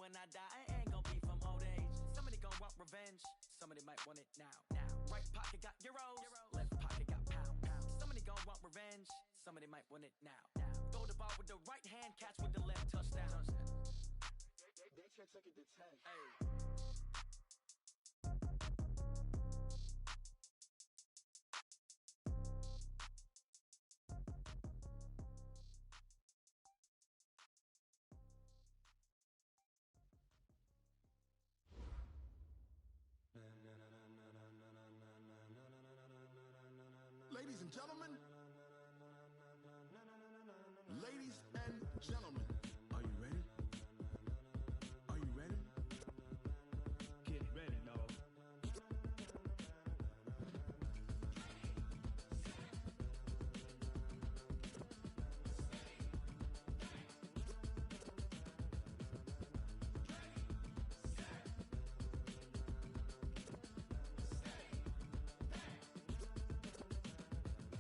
when I die, I ain't gonna be from old age. Somebody gon' want revenge, somebody might want it now. Right pocket got euros, left pocket got pounds. Somebody gon' want revenge, somebody might want it now. Throw the ball with the right hand, catch with the left, touchdown. They can't take it to 10. Hey. Ladies and gentlemen, ladies and gentlemen, are you ready? Are you ready? Get ready, dog.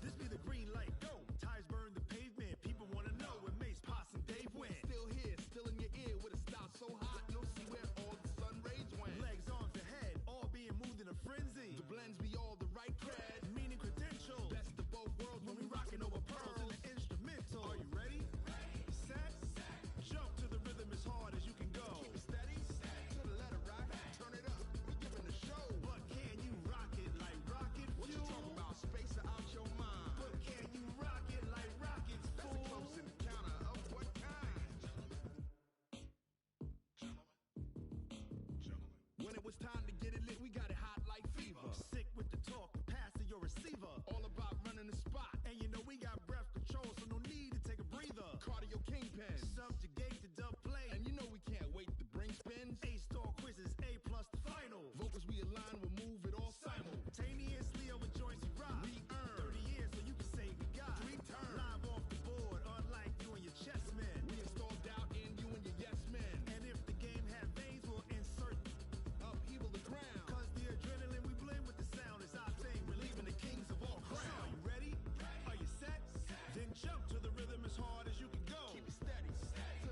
This be the green light, go. Tires burn the pavement. People wanna know where Mace, Poss, and Dave went. Still here, still in your ear with a style so hot, you'll see where all the sun rays went. Legs, arms, and head, all being moved in a frenzy. The blends be all the right cred, meaning credentials. Best of both worlds when we rockin' over pearls in the instrumental. Are you ready? Ready. Set. Jump to the rhythm as hard as you can go. Keep it steady. To the letter right. Turn it up. We giving the show. But can you rock it like rocket fuel? What you talking about? Space or out your mind? But can you rock it like rockets, fool? That's a close encounter of what kind? Gentlemen. When it was time to get it lit, we got it hot like fever. Sick with the talk, pass to your receiver. All about running the spot. And you know we got breath control, so no need to take a breather. Cardio kingpin. Subjugate the dub play. And you know we can't wait to bring spins. A-star quizzes, A+ the final. Vocals we align, we'll move it all simultaneously over joints we rock. We earn 30 years so you can say we got 3 turns. Live off the board, unlike you and your chess men. We install doubt in you and your yes men. And if the game had veins, we'll insert upheaval the ground. Cause the adrenaline we blend with the sound is our thing. We're leaving the kings of all crowns. So are you ready? Are you set? Then jump to the rhythm as hard as you can go. Keep it steady. To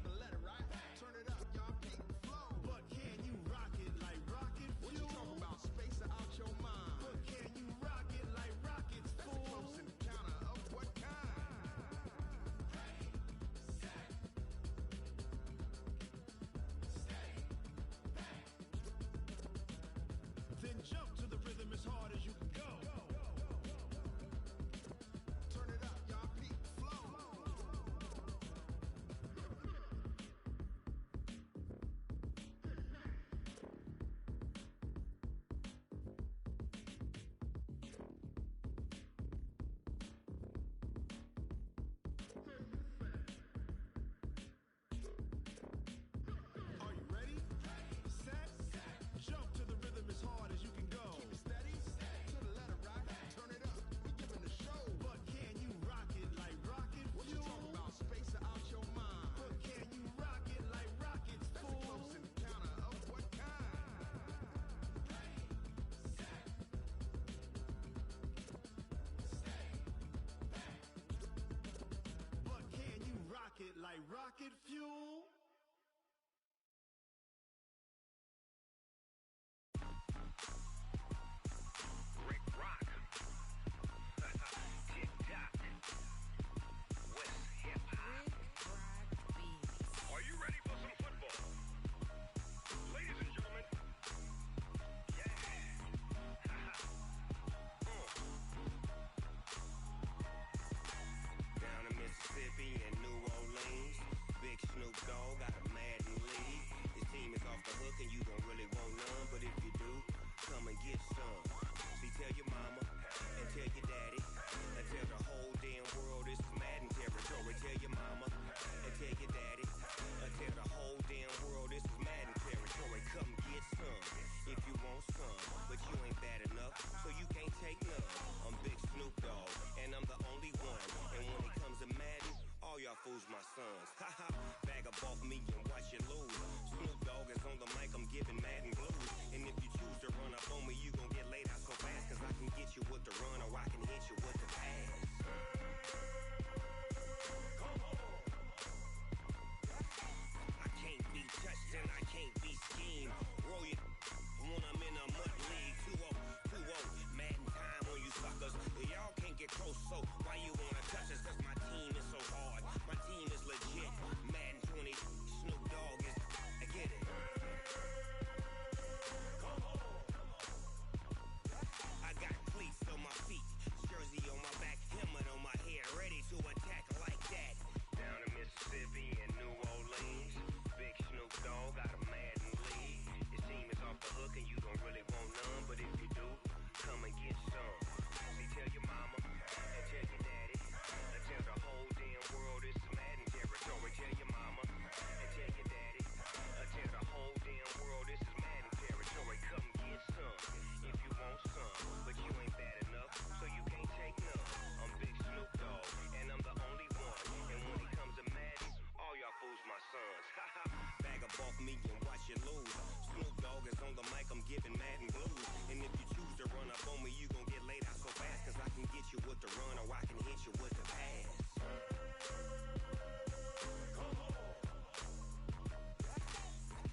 giving mad and blue. And if you choose to run up on me, you gon' get laid out so fast. Cause I can get you with the run or I can hit you with the pass.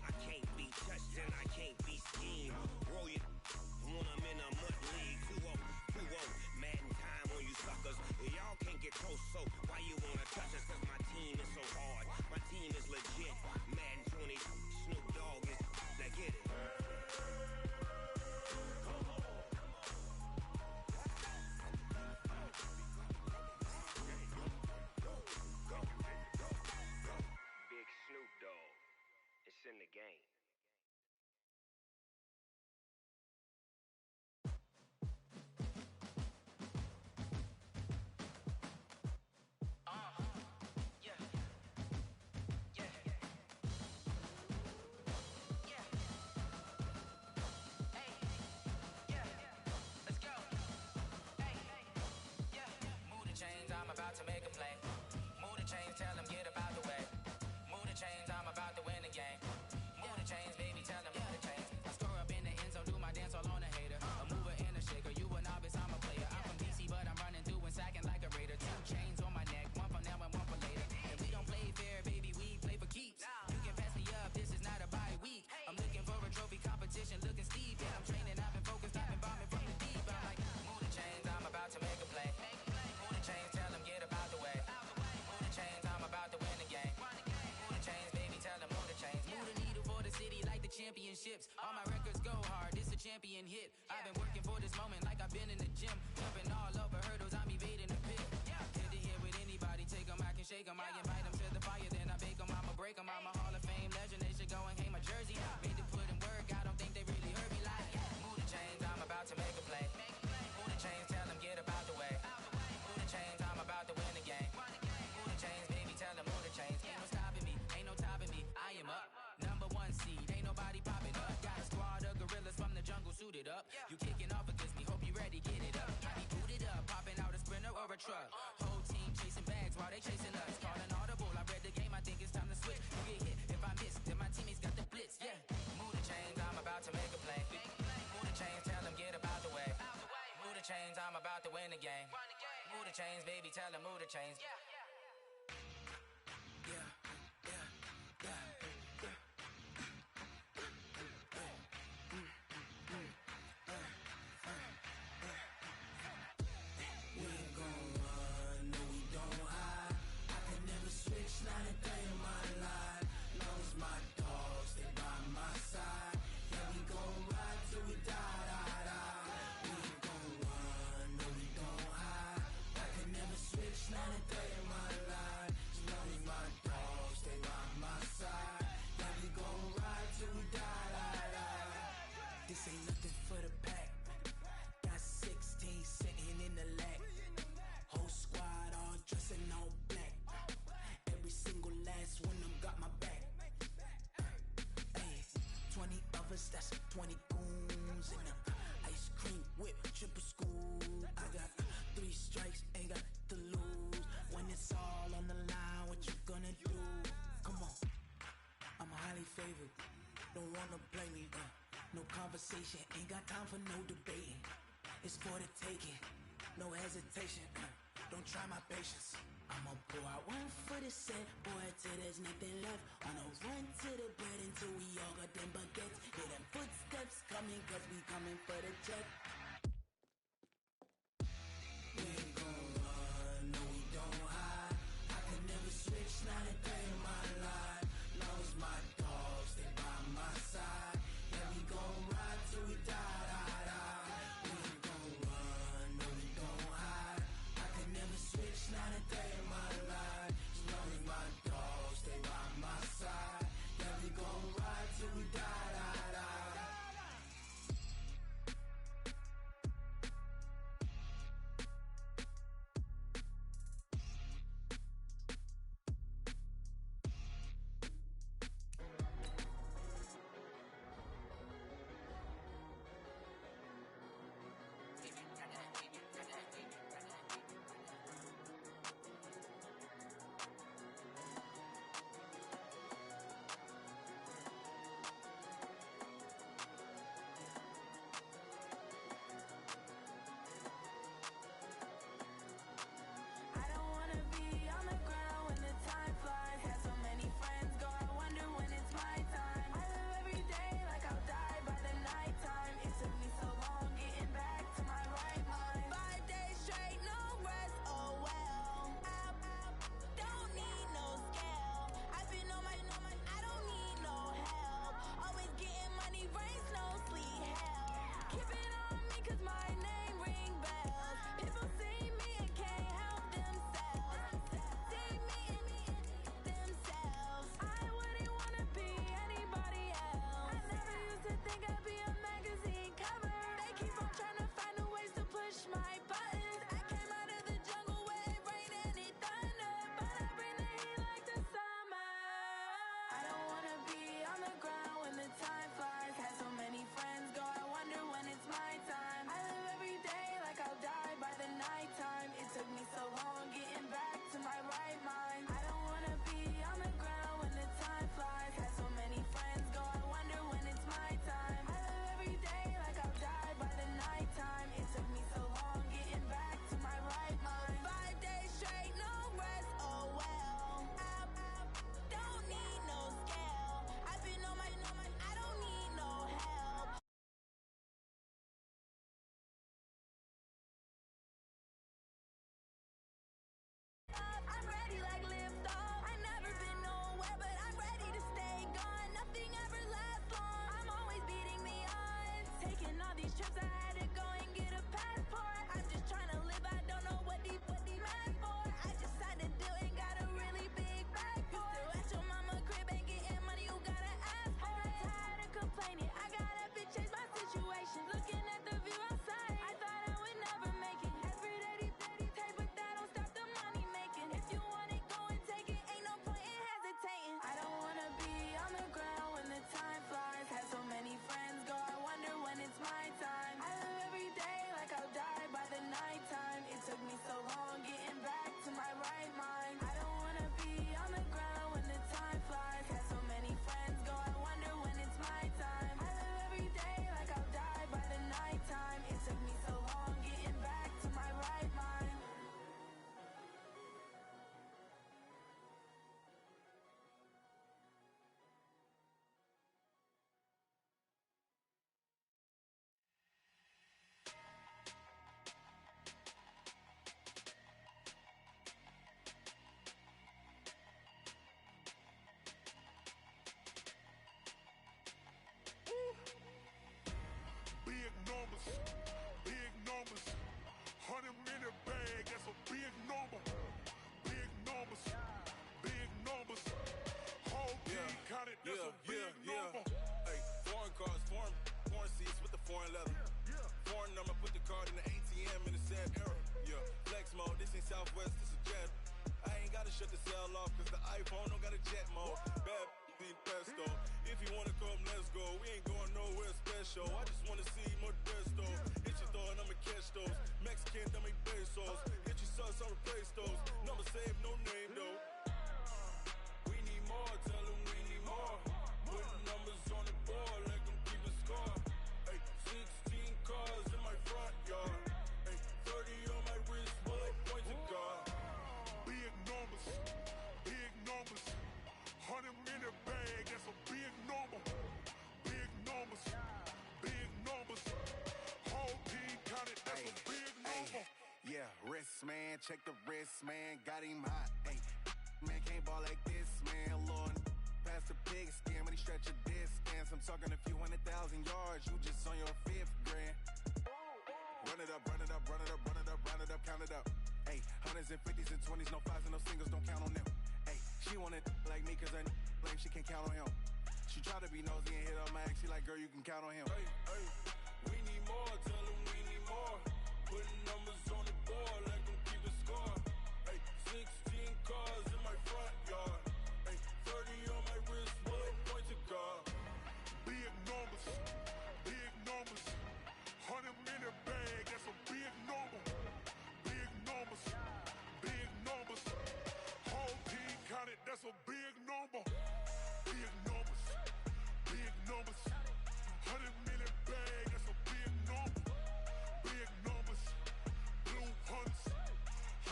I can't be touched and I can't be schemed. Roll you when I'm in a mud league. 2-0, 2-0, mad in time on you suckers. Y'all can't get close, so why you wanna touch us? Cause my team is so hard, my team is legit. Madden 20, Snoop Dogg is, now get it. Big Snoop Dogg, it's in the game. Championships, all my records go hard, this a champion hit. I've been working for this moment like I've been in the gym. Jumping all over hurdles, I'm evading the pit. Head to head with anybody, take them, I can shake them. I invite them to the fire, then I bake them, I'ma break them. I'm a Hall of Fame legend, they should go and hang my jersey. Made to put in work, I don't think they really heard me like. Move the chains, I'm about to make a play. Move the chains, tell them get about the way. Move the chains, I'm about to win the game. Move the chains, baby, tell them move the chains. Ain't no stopping me, ain't no topping me, I am up. Number one seed, ain't nobody popping up. Got a squad of gorillas from the jungle suited up. You kicking off against me, hope you ready, get it up. I be booted up, popping out a sprinter or a truck. Whole team chasing bags while they chasing us. Calling audible, I read the game, I think it's time to switch. You get hit, if I miss, then my teammates got the blitz, yeah. Move the chains, I'm about to make a play. Move the chains, tell them get about the way. Move the chains, I'm about to win the game. Move the chains, baby, tell them move the chains. This ain't nothing for the pack. Got 16 sitting in the lag. Whole squad all dressing all black. Every single last one of them got my back. Hey, 20 of us, that's 20 goons in the ice cream whip, triple school. I got 3 strikes, ain't got to lose. When it's all on the line, what you gonna do? Come on, I'm highly favored. Don't wanna blame me, no conversation, ain't got time for no debating. It's for the taking, no hesitation, don't try my patience. I'ma pour out one for the set, boy, till there's nothing left. On a run to the bread until we all got them baguettes. Hear them footsteps coming, cause we coming for the check. We ain't gon' run, no we don't hide. I can never switch, not a day in my life. Long as my dogs, they by my side. Yeah, we gon' ride till we die, die, die. We ain't gon' run, no we don't hide. I can never switch, not a day in my life. As long as my dogs, they by my side. Yeah, we gon' ride till we die, die, die. like lift off. I never been nowhere, but I'm ready to stay gone. Nothing ever lasts long. I'm always beating the odds. Taking all these trips, I had to go and get a passport. I'm just trying to live, I don't know what deep mad for. I just had to do it, got a really big bag for it. Still at your mama crib, ain't getting money, you gotta ask for it. I'm tired of complaining, I gotta bitch change my situation. Looking at the view outside, I thought I would never make it. Every day, take, but that don't stop the money making. If you want it, go and take it, ain't no point in hesitating. I don't wanna be on the ground when the time flies. Had so many friends go, I wonder when it's my time. I live every day like I'll die by the nighttime. It took me so long getting back to my right mind. I don't wanna be on the ground when the time flies. Had so many friends go, I wonder when it's my time. I live every day like I'll die by the nighttime. It took me so long getting back to my right mind. Big numbers, big numbers. 100-minute bag, that's a big number. Big numbers, big numbers. Whole team counted, that's a big number. Hey, foreign cars, foreign seats with the foreign leather. Foreign number, put the card in the ATM in the sad era. Yeah, flex mode, this ain't Southwest, this is jet. I ain't gotta shut the cell off, cause the iPhone don't got a jet mode. Bad being pesto. If you wanna come, let's go. We ain't going nowhere special. I just wanna see more desto. Hit your thought, I'ma catch those. Mexican, I'ma pesos. Hit your sus, I'ma replace those. Number save, no name though. We need more, tell them we need more. Putting numbers on the board, let them keep a score. Hey, 16 cars in my front yard. Hey, 30 on my wrist, bullet point to God. Big numbers, big numbers. 100-minute bag, that's a big number. Big numbers, big numbers. Whole team counted, that's a big number. Yeah, wrist man, check the wrist man, got him hot. Ay, man can't ball like this, man. Lord, past the pig skin when he stretch a distance. I'm talking a few 100,000 yards, you just on your 5th grand. Run it up, run it up, run it up, run it up, run it up, count it up. Ay, hundreds and 50s and 20s, no 5s and no singles, don't count on them. Ay, she want it like me cause her blame, she can't count on him. She try to be nosy and hit up my ex, she like, girl, you can count on him. Hey, hey, we need more, tell them we need more. Putting numbers on the board, let them keep a score. Hey, 16 cars in my front yard. Hey, 30 on my wrist, bullet point to God. Big numbers, big numbers. 100-minute bag, that's a big number. Big numbers, big numbers. Whole team counted, that's a big number. Big numbers, big numbers. 100-minute bag, that's a big number. Big numbers, blue hunts.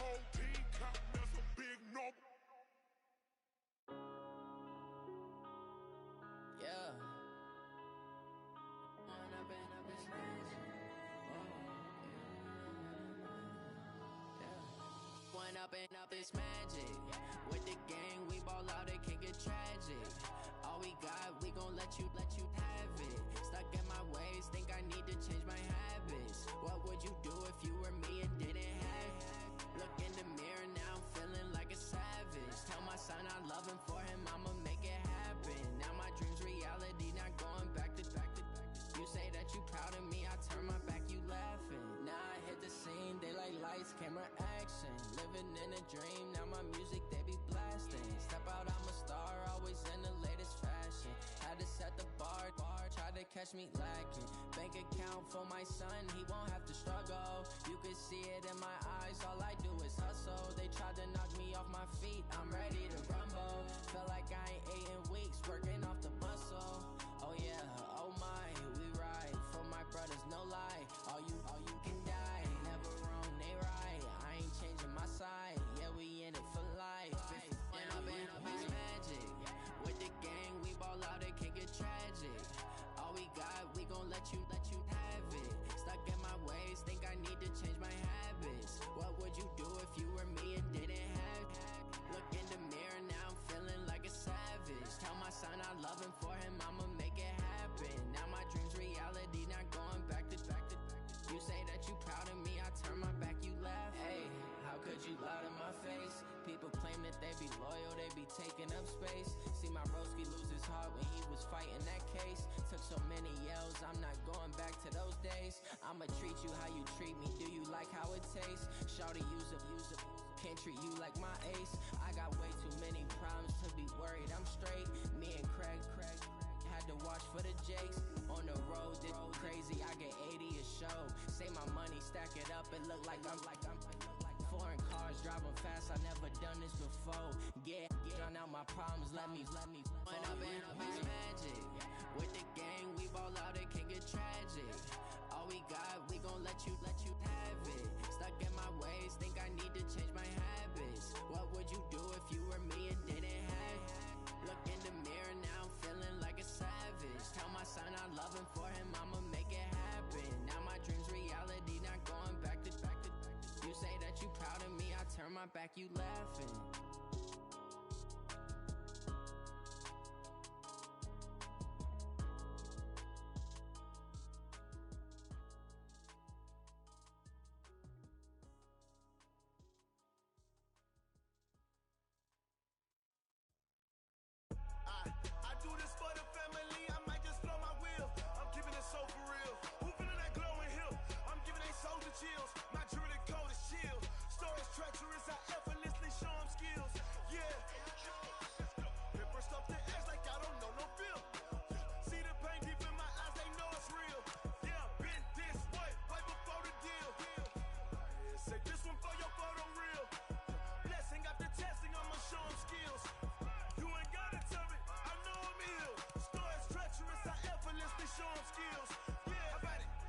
Whole team counting, that's a big number. Yeah. One up and up is magic. With the gang, we ball out, it can get tragic. All we got, we gon' let you have it. Stuck in my ways, think I need to change my habits. What would you do if you were me and didn't have it? Look in the mirror, now I'm feeling like a savage. Tell my son I love him, for him I'ma make it happen. Now my dream's reality, not going back to. You say that you proud of me, I turn my back, you laughing. Now I hit the scene, they like lights, camera, action. Living in a dream, now my music, they be blasting. Step out, I'm a star, always in the latest fashion. Had to set the bar, tried to catch me lacking. Bank account for my son, he won't have to struggle. You can see it in my eyes, all I do is hustle. They tried to knock me off my feet, I'm ready to rumble. Feel like I ain't ate in weeks, working off the muscle. Oh yeah, oh my, we ride for my brothers, no lie. All you can die, never wrong, they right. I ain't changing my side, yeah, we in it for life. When up and up is magic. With the gang, we ball out, it can get tragic. All we got, we gon' let you have it. Stuck in my ways, think I need to change my habits. What would you do if you were me and didn't have it? Look up space. See my broski lose his heart when he was fighting that case. Took so many yells, I'm not going back to those days. I'ma treat you how you treat me, do you like how it tastes? Shawty use up, can't treat you like my ace. I got way too many problems to be worried, I'm straight. Me and Craig had to watch for the Jakes. On the road, this crazy, I get 80 a show. Say my money, stack it up, it look like I'm foreign cars, driving fast, I never done this before. Get drown out my problems, let me When up and up is magic. With the gang, we ball out, it can get tragic. All we got, we gon' let you have it. Stuck in my ways, think I need to change my habits. What would you do if you were me and didn't have it? Look in the mirror, now I'm feeling like a savage. Tell my son I love him, for him I'ma make it happen. Now my dream's reality, not going back to. You say that you proud of me, I turn my back, you laughing. I do this for the family, I might just blow my wheel. I'm giving it so for real. Who feeling that glowing hill? I'm giving they soldier chills. My jewelry cold as chill. Stories treacherous, I effortlessly show them skills. Yeah. Paper stuff the edge like I don't know no feel. See the pain deep in my eyes, they know it's real. Yeah, been this way, way before the deal. Say this one for your photo real. Blessing after testing, I'ma show them skills. You ain't gotta tell me, I know I'm ill. Stories treacherous, I effortlessly show them skills. Yeah,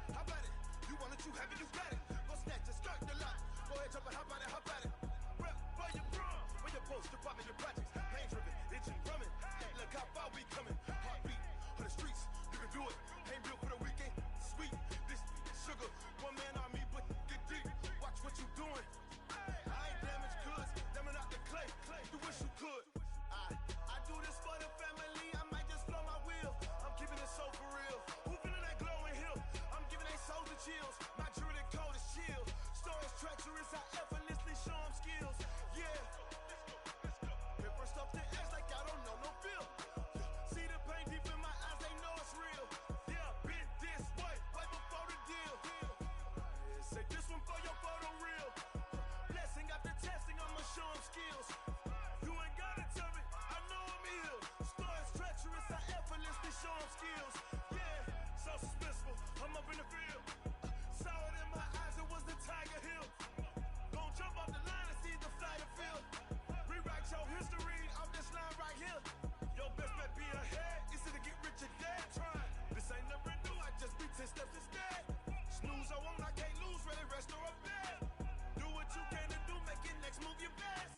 how about it? You want it, you have it, you got it. Go snatch it, skirt the lot. Go ahead, jump it, how about it? Rep for your brum. When your post, department, your projects. Pain driven, itching, drumming. Hey, look how far we coming. Heartbeat on the streets, you can do it. Ain't built for the weekend. Sweet, this sugar. One man army, but get deep. Watch what you doing. I ain't damaged goods, damn out the clay. You wish you could. I do this for the family, I might just blow my wheel. I'm keeping it so for real. Who feeling that glowing hill? I'm giving they soldier chills. My jewelry cold as chill. Stories treacherous, I effortlessly show them skills. Yeah. Paper stuff the edge like I don't know no feel. See the pain deep in my eyes, they know it's real. Yeah, been this way, way before the deal. Say this one for your photo real. Blessing after testing, I'ma show them skills. You ain't gotta tell me, I know I'm ill. Stories treacherous, I effortlessly show them skills. Yeah, so suspenseful, I'm up in the field. Saw it in my eyes, it was the Tiger Hill. Gon' jump off the line and see the fly the field. Rewrite your history off this line right here. Your best bet be ahead, easy to get rich or dead. Trying, this ain't never new, I just be 10 steps instead. Snooze I won't, I can't lose, ready, rest or a bed. Do what you can to do, make it next move your best.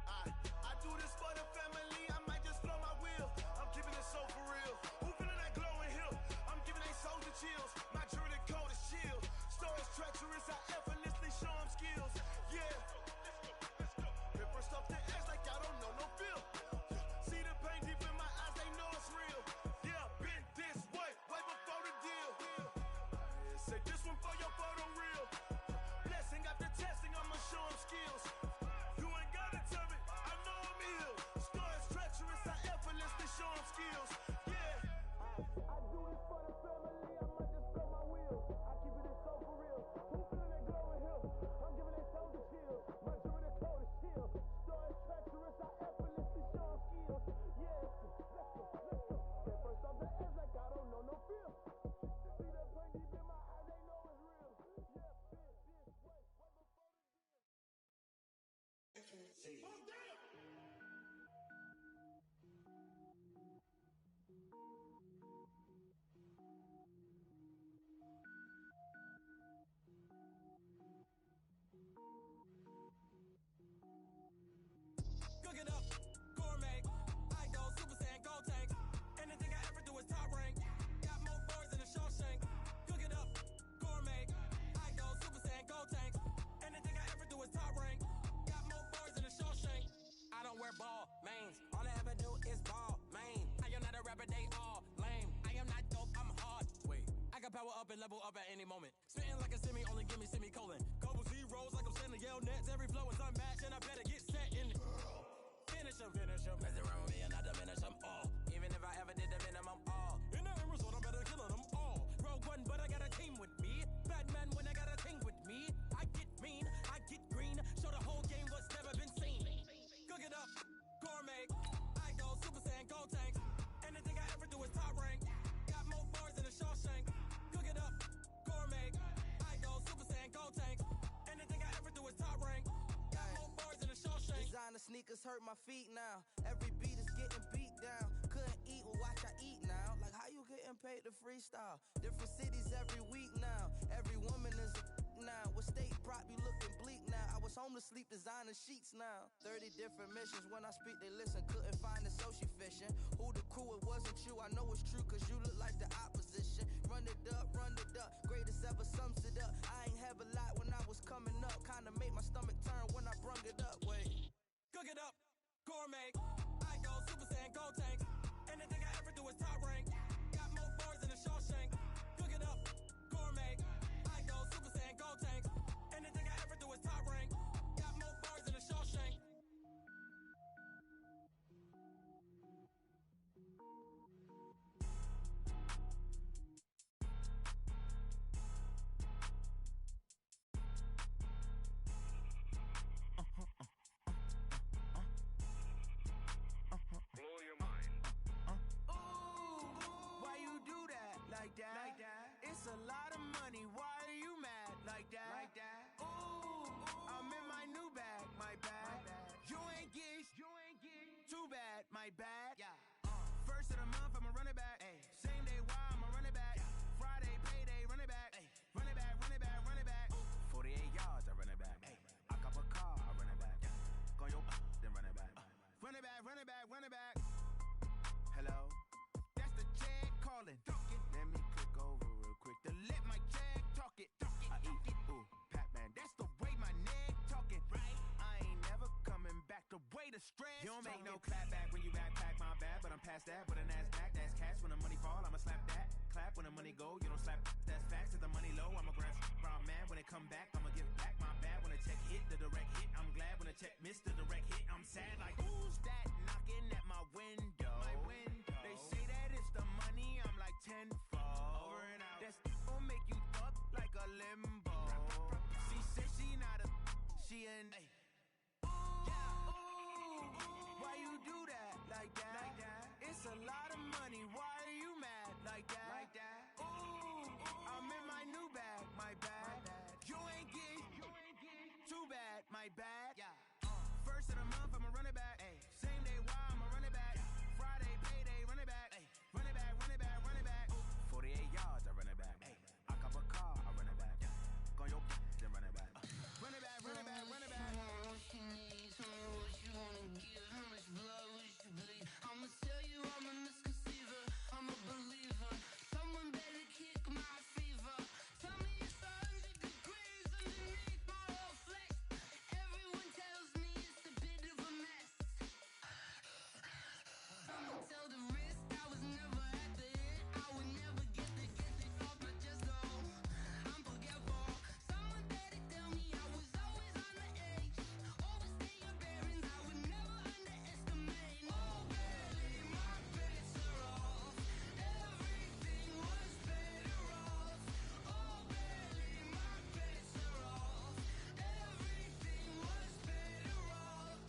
I do this for the family, I might just blow my wheel. I'm keeping it so for real. Who feeling that glowing hill? I'm giving they soldier chills. My jewelry cold as chill. Stories treacherous, I effortlessly show them skills. Yeah. Paper stuff the edge like I don't know no feel. See the pain deep in my eyes, they know it's real. Yeah, been this way, way before the deal. Say this one for your photo real. Blessing after testing, I'ma show them skills. You ain't gotta tell me, I know I'm ill. Stories treacherous, I effortlessly show them skills. Yeah. I do this for the family, I might just blow my wheel. I keep it so for real. Who feeling that glowing hill? I'm giving they soldier chills. My jewelry cold as chill. Stories treacherous, I effortlessly show them skills. Yeah, let's go. At first off the edge like I don't know no feel. See that pain deep in my eyes, they know it's real. Yeah, been this way, way before the deal. Cook it up, gourmet. I go Super Saiyan, go tank. Anything I ever do is top rank. Got more boys than a Shawshank. Cook it up, gourmet. I go Super Saiyan, go tank. Anything I ever do is top rank. Got more boys than a Shawshank. I don't wear ball mains. All I ever do is ball main. I am not a rapper, they all lame. I am not dope, I'm hard. Wait, I can power up and level up at any moment. Spitting like a semi, only give me semicolon. Couple zeros like I'm sending yell nets. Every flow is unmatched and I better get set in it. finish him. Mess around with me and I diminish them all. Even if I ever did the minimum all. In the end result, I'm better killing them all. Rogue One, but I got a team with me. Batman when I got a team with me. I get mean, I get green. Show the whole game what's never been seen. Cook it up, gourmet. I go Super Saiyan, Gold Tank. Anything I ever do is top rank. Got more bars than a Shawshank. Cook it up, gourmet. I go Super Saiyan, Gold Tank. Anything I ever do is top rank. Got more bars than a Shawshank. Designer sneakers hurt my feet now. Every beat is getting beat down. Couldn't eat, well watch I eat now. Like how you getting paid to freestyle? Different cities every week now. Every woman is a now. What state prop you looking bleak now? I was homeless, sleep designer sheets now. 30 different missions. When I speak they listen. Couldn't find the social fishing. Who the crew? It wasn't you. I know it's true cause you look like the opposition. Run it up, greatest ever sums it up. I ain't have a lot when I was coming up. Kinda made my stomach turn when I brung it up. Wait. Cook it up, gourmet. I go Super Saiyan, Gold Tank. Anything I ever do is top rank. Got more bars than a Shawshank. Cook it up, gourmet. I go Super Saiyan, Gold Tank. Anything I ever do is top rank. Got more bars than a Shawshank. Blow your mind. Why you do that? Like that? It's a lot of money. Why are you mad? Like that? Ooh, I'm in my new bag. My bad. You ain't get. Too bad. My bad. Yeah. First of the month, I'ma run it back. Ay. Same day, why I'ma run it back. Friday, payday, run it back. Ay. Run it back, run it back, run it back. 48 yards, I run it back. Ay. I cop a car, I run it back. Go your then run it back. Run it back, run it back, run it back. Hello? That's the jag calling. Let me click over real quick to let my jag talk it. I eat it. Ooh, Pac-Man. That's the way my neck talking. Right? I ain't never coming back. The way the stress. You don't make no clap back when you backpack my bad, but I'm past that. With a NASDAQ, that's cash. When the money fall, I'ma slap that. Clap when the money go, you don't slap. That's facts. If the money low, I'ma grab brown man. When it come back, I'ma give back my bad. When the check hit, the direct hit. I'm glad when the check missed the direct hit. I'm sad like who's that knocking at my window? They say that it's the money. I'm like tenfold. Over and out. That's gon' make you up like a limbo. She said she not a. She an. Why you do that? Like that? It's a lot of money. Why are you mad? Like that? Ooh, I'm in my new bag. My bad. You ain't get. Too bad. My bad. Yeah. First of the month, I'ma run it back. Ay. Same day, why I'ma run it back. Friday, payday, run it back. Ay. Run it back, run it back, run it back. 48 yards, I run it back. Ay. I cop a car, I run it back. Go your then run it back. Run it back, run it back, run it back. I'ma tell you I'm a misconceiver, I'm a believer. Someone better kick my fever. Tell me it's 100 degrees underneath my whole flesh. Everyone tells me it's a bit of a mess. I'ma tell the risk I was never at the end. I would never get off my chest though. I'm forgetful. Someone better tell me I was always on the edge. Overstay your bearings, I would never underestimate. Oh barely, my bets are off. Everything was better off. Oh barely, my bets are off. Everything was better off.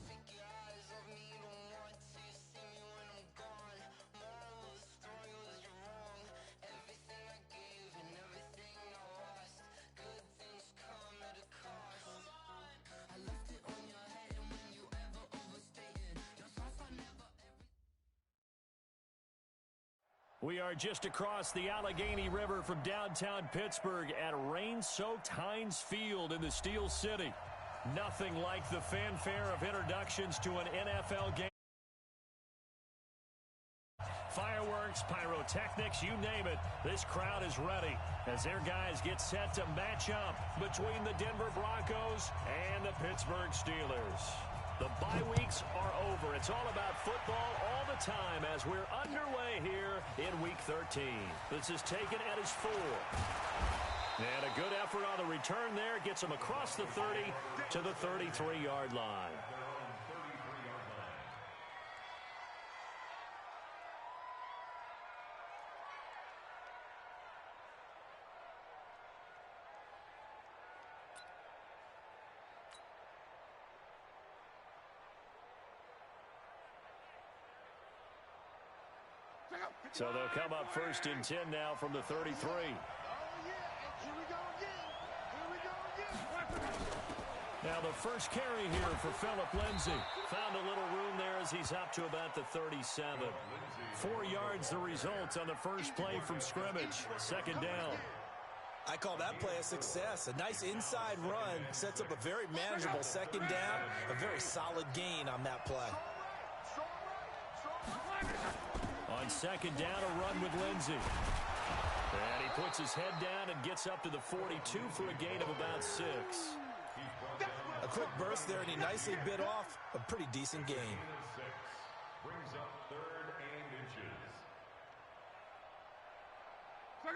Take your eyes off me, don't want to see me when I'm gone. Moral of the story was you're wrong. Everything I gave and everything I lost. Good things come at a cost. I left it on your head, and when you ever overstated, your thoughts are never We are just across the Allegheny River from downtown Pittsburgh at rain-soaked Heinz Field in the Steel City. Nothing like the fanfare of introductions to an NFL game. Fireworks, pyrotechnics, you name it, this crowd is ready as their guys get set to match up between the Denver Broncos and the Pittsburgh Steelers. The bye weeks are over. It's all about football all the time as we're underway here in Week 13. This is taken at his 4. And a good effort on the return there gets him across the 30 to the 33-yard line. So they'll come up first and 10 now from the 33. Now the first carry here for Phillip Lindsay. Found a little room there as he's up to about the 37. 4 yards the result on the first play from scrimmage. Second down. I call that play a success. A nice inside run sets up a very manageable second down. A very solid gain on that play. On second down, a run with Lindsay. And he puts his head down and gets up to the 42 for a gain of about 6. A quick burst there, and he nicely bit off a pretty decent gain. Brings up 3rd and inches.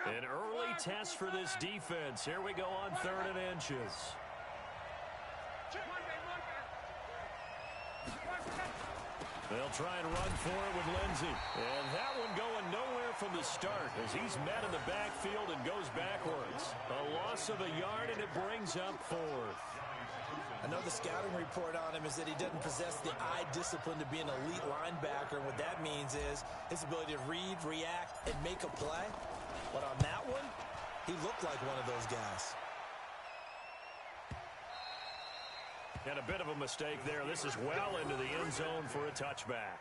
An early test for this defense. Here we go on 3rd and inches. They'll try and run for it with Lindsay. And that one going nowhere from the start as he's met in the backfield and goes backwards. A loss of a yard, and it brings up 4th. I know the scouting report on him is that he doesn't possess the eye discipline to be an elite linebacker. And what that means is his ability to read, react, and make a play. But on that one, he looked like one of those guys. And a bit of a mistake there. This is well into the end zone for a touchback.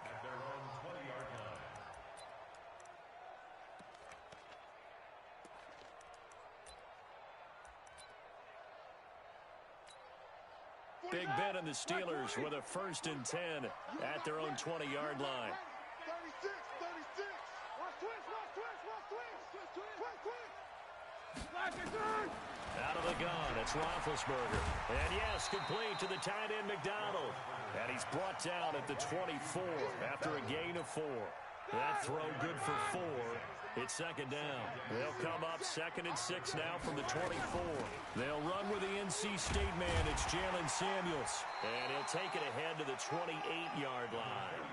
Big Ben and the Steelers with a 1st and 10 at their own 20-yard line. 36, 36. Watch twist, watch twist, watch twist. Out of the gun, it's Roethlisberger. And yes, complete to the tight end McDonald. And he's brought down at the 24 after a gain of 4. That throw good for 4. It's second down. They'll come up 2nd and 6 now from the 24. They'll run with the NC State man. It's Jalen Samuels. And he'll take it ahead to the 28-yard line.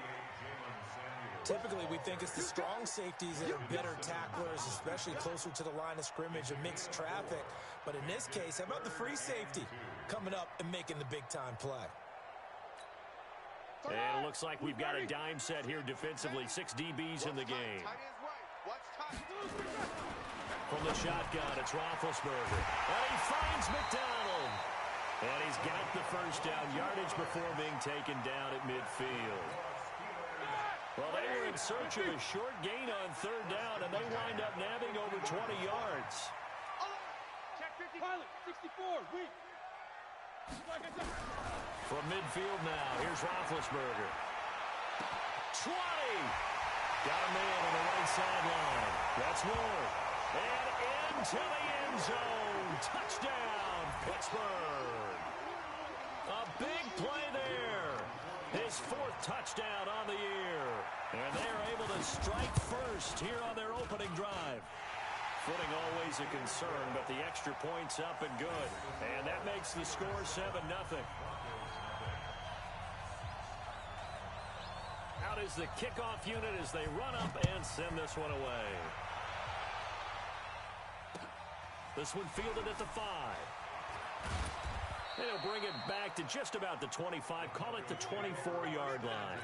Typically, we think it's the strong safeties that are better tacklers, especially closer to the line of scrimmage amidst traffic. But in this case, how about the free safety coming up and making the big-time play? And it looks like we've got a dime set here defensively. 6 DBs in the game. From the shotgun, it's Roethlisberger. And he finds McDonald. And he's got the first down yardage before being taken down at midfield. Well, they were in search of a short gain on 3rd down, and they wind up nabbing over 20 yards. Check 50. Pilot, 64, weak. From midfield now, here's Roethlisberger. 20! Got a man on the right sideline. That's Ward. And into the end zone. Touchdown, Pittsburgh. A big play there. His 4th touchdown on the year. And they are able to strike first here on their opening drive. Footing always a concern, but the extra point's up and good. And that makes the score 7-0. Out is the kickoff unit as they run up and send this one away. This one fielded at the 5. They'll bring it back to just about the 25. Call it the 24-yard line.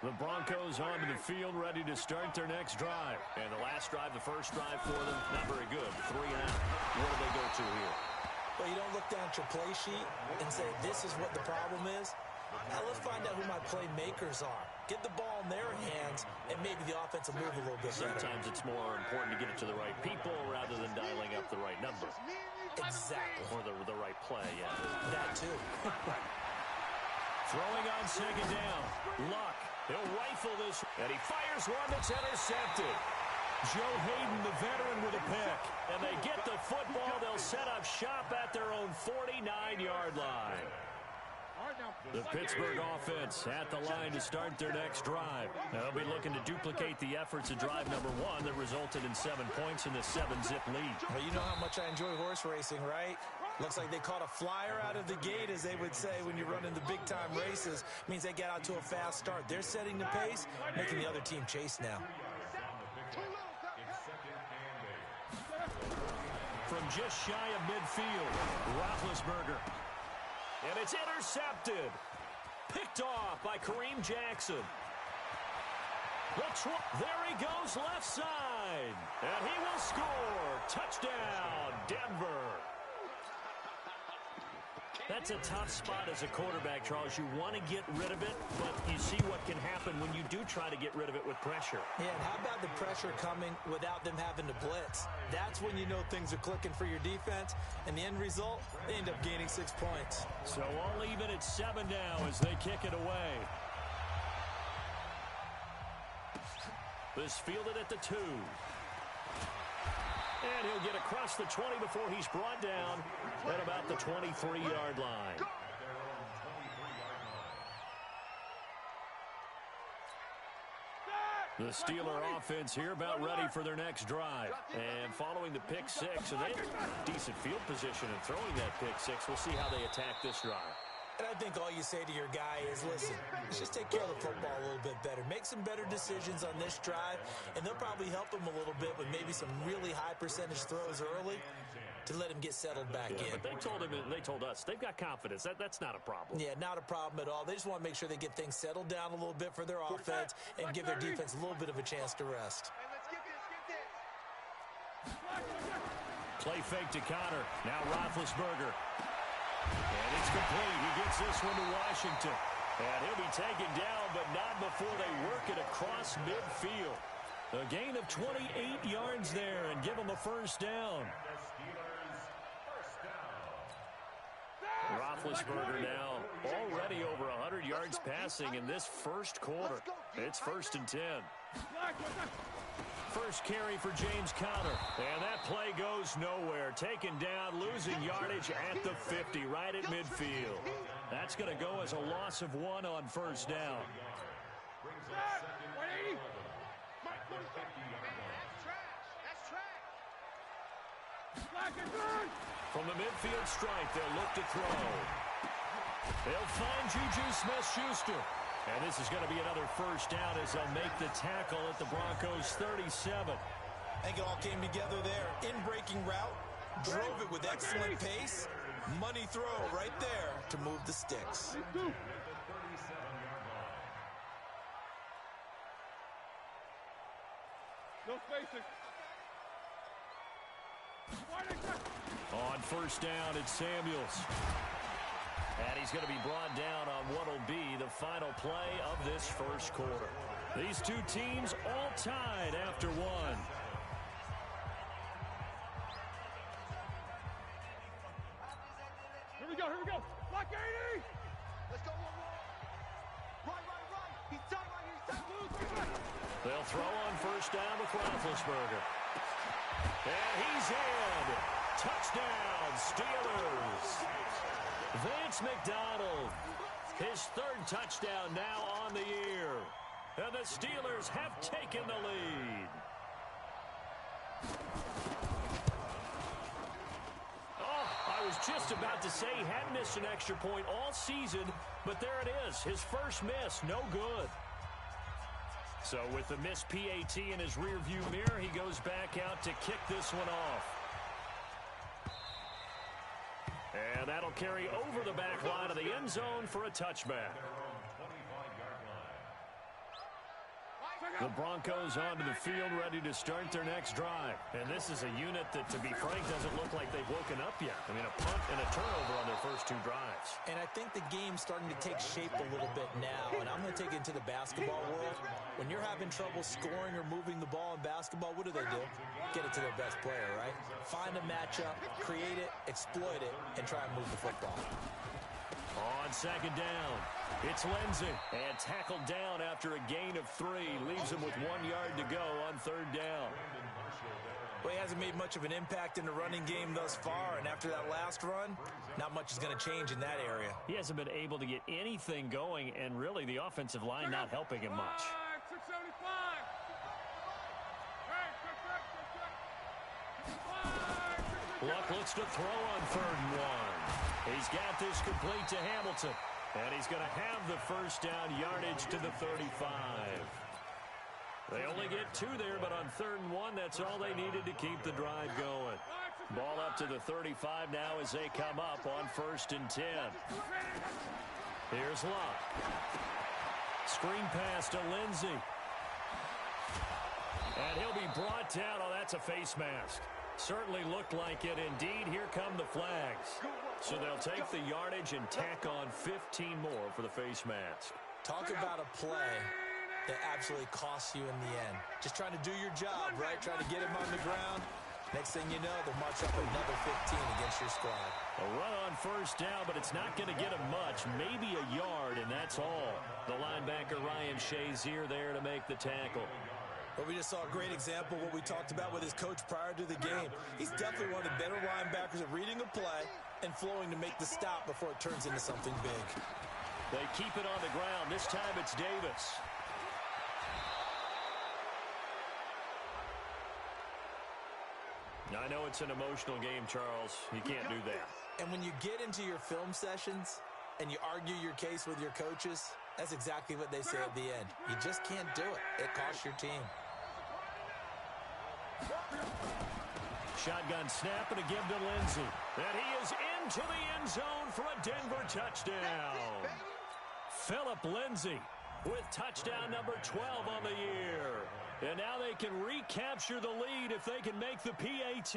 The Broncos onto the field, ready to start their next drive. And the last drive, the first drive for them, not very good. 3 and out. Where do they go to here? Well, you don't look down at your play sheet and say, this is what the problem is. Now let's find out who my playmakers are. Get the ball in their hands, and maybe the offense will move a little bit better. Sometimes it's more important to get it to the right people rather than dialing up the right number. Exactly. Or the right play, yeah. That too. Throwing on second down. Luck. He'll rifle this, and he fires one that's intercepted. Joe Hayden, the veteran, with a pick. And they get the football. They'll set up shop at their own 49-yard line. The Pittsburgh offense at the line to start their next drive. They'll be looking to duplicate the efforts of drive number 1 that resulted in 7 points in the 7-zip lead. Well, you know how much I enjoy horse racing, right? Looks like they caught a flyer out of the gate, as they would say when you're running the big-time races. Means they get out to a fast start. They're setting the pace, making the other team chase now. From just shy of midfield, Roethlisberger. And it's intercepted. Picked off by Kareem Jackson. There he goes left side. And he will score. Touchdown, Denver. That's a tough spot as a quarterback, Charles. You want to get rid of it, but you see what can happen when you do try to get rid of it with pressure. Yeah, and how about the pressure coming without them having to blitz? That's when you know things are clicking for your defense, and the end result, they end up gaining 6 points. So all even at 7 now as they kick it away. This fielded at the 2. And he'll get across the 20 before he's brought down at about the 23-yard line. The Steeler offense here about ready for their next drive. And following the pick 6, and they have decent field position and throwing that pick 6. We'll see how they attack this drive. And I think all you say to your guy is, listen, let's just take care of the football a little bit better. Make some better decisions on this drive, and they'll probably help him a little bit with maybe some really high percentage throws early to let him get settled back in. But they told him, and they told us, they've got confidence. That's not a problem. Yeah, not a problem at all. They just want to make sure they get things settled down a little bit for their offense and give their defense a little bit of a chance to rest. Play fake to Connor. Now Roethlisberger. And it's complete. He gets this one to Washington. And he'll be taken down, but not before they work it across midfield. A gain of 28 yards there and give them a first down. Roethlisberger now already over 100 yards passing in this first quarter. It's 1st and 10. First carry for James Conner. And that play goes nowhere. Taken down, losing yardage at the 50, right at midfield. That's going to go as a loss of 1 on first down. From the midfield stripe, they'll look to throw. They'll find Juju Smith-Schuster. And this is going to be another first down as they'll make the tackle at the Broncos 37. I think it all came together there. In-breaking route, drove it with excellent pace. Money throw right there to move the sticks. No spacing. On first down, it's Samuels. And he's going to be brought down on what will be the final play of this first quarter. These two teams all tied after 1. Here we go, here we go. Block 80! Let's go, one more. Right. He's tight right here. They'll throw on first down with Roethlisberger. And he's in. Touchdown, Steelers. Vance McDonald, his 3rd touchdown now on the year. And the Steelers have taken the lead. I was just about to say he hadn't missed an extra point all season, but there it is. His first miss, no good. So with the missed PAT in his rearview mirror, he goes back out to kick this one off. And that'll carry over the back line of the end zone for a touchback. The Broncos onto the field, ready to start their next drive. And this is a unit that, to be frank, doesn't look like they've woken up yet. I mean, a punt and a turnover on their first 2 drives. And I think the game's starting to take shape a little bit now. And I'm going to take it into the basketball world. When you're having trouble scoring or moving the ball in basketball, what do? Get it to their best player, right? Find a matchup, create it, exploit it, and try and move the football. On second down, it's Lindsey. And tackled down after a gain of 3. Leaves him with 1 yard to go on 3rd down. Well, he hasn't made much of an impact in the running game thus far, and after that last run, not much is going to change in that area. He hasn't been able to get anything going, and really the offensive line not helping him much. 675. Luck looks to throw on 3rd and 1. He's got this complete to Hamilton. And he's going to have the first down yardage to the 35. They only get 2 there, but on 3rd and 1, that's all they needed to keep the drive going. Ball up to the 35 now as they come up on 1st and 10. Here's Luck. Screen pass to Lindsey. And he'll be brought down. Oh, that's a face mask. Certainly looked like it. Indeed, here come the flags. So they'll take the yardage and tack on 15 more for the face mask. Talk about a play that absolutely costs you in the end. Just trying to do your job, right? Trying to get him on the ground. Next thing you know, they'll march up another 15 against your squad. A run on first down, but it's not going to get him much. Maybe a yard, and that's all. The linebacker, Ryan Shazier, there to make the tackle. Well, we just saw a great example of what we talked about with his coach prior to the game. He's definitely one of the better linebackers at reading a play and flowing to make the stop before it turns into something big. They keep it on the ground. This time it's Davis. I know it's an emotional game, Charles. You can't do that. And when you get into your film sessions and you argue your case with your coaches, that's exactly what they say at the end. You just can't do it. It costs your team. Shotgun snap and a give to Lindsey. And he is into the end zone for a Denver touchdown. Phillip Lindsey with touchdown number 12 on the year. And now they can recapture the lead if they can make the PAT.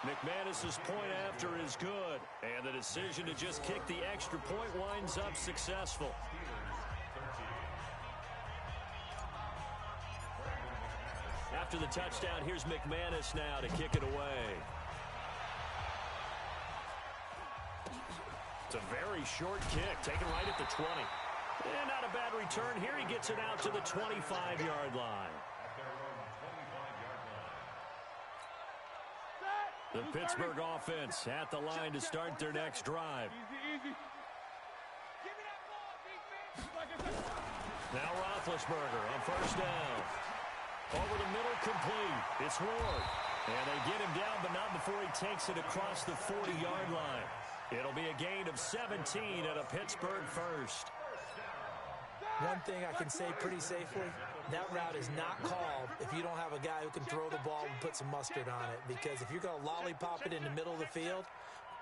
McManus's point after is good. And the decision to just kick the extra point winds up successful. After the touchdown, here's McManus now to kick it away. It's a very short kick, taken right at the 20. And not a bad return. Here he gets it out to the 25-yard line. The Pittsburgh offense at the line to start their next drive. Now Roethlisberger on first down. Over the middle, complete. It's Ward. And they get him down, but not before he takes it across the 40-yard line. It'll be a gain of 17 and a Pittsburgh first. One thing I can say pretty safely, that route is not called if you don't have a guy who can throw the ball and put some mustard on it. Because if you're going to lollipop it in the middle of the field,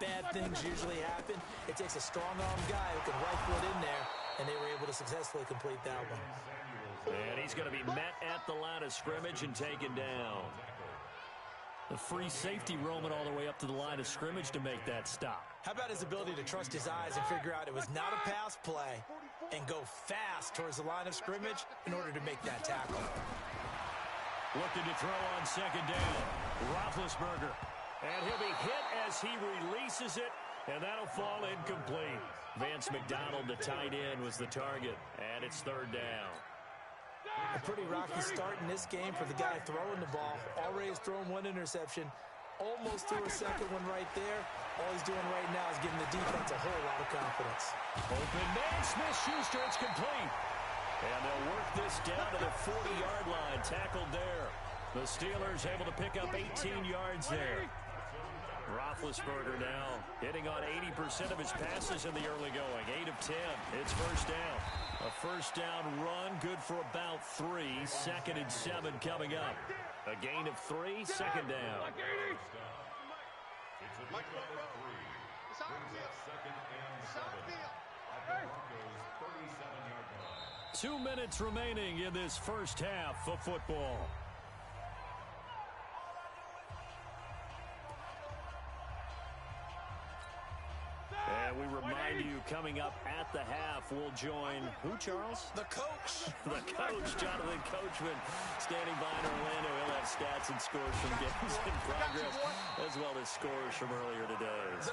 bad things usually happen. It takes a strong-armed guy who can rifle it in there, and they were able to successfully complete that one. And he's going to be met at the line of scrimmage and taken down. The free safety roaming all the way up to the line of scrimmage to make that stop. How about his ability to trust his eyes and figure out it was not a pass play and go fast towards the line of scrimmage in order to make that tackle? Looking to throw on second down. Roethlisberger. And he'll be hit as he releases it, and that'll fall incomplete. Vance McDonald, the tight end, was the target, and it's third down. A pretty rocky start in this game for the guy throwing the ball. Already has thrown one interception. Almost threw a second one right there. All he's doing right now is giving the defense a whole lot of confidence. Open man, Smith-Schuster, it's complete. And they'll work this down to the 40-yard line. Tackled there. The Steelers able to pick up 18 yards there. Roethlisberger now hitting on 80% of his passes in the early going. 8 of 10. It's first down. A first down run, good for about 3. 2nd and 7 coming up. A gain of 3, second down. 2 minutes remaining in this first half of football. And we remind you, coming up at the half, we'll join who, Charles? The coach. The coach, Jonathan Coachman, standing by in Orlando. He'll have stats and scores from games in progress, as well as scores from earlier today.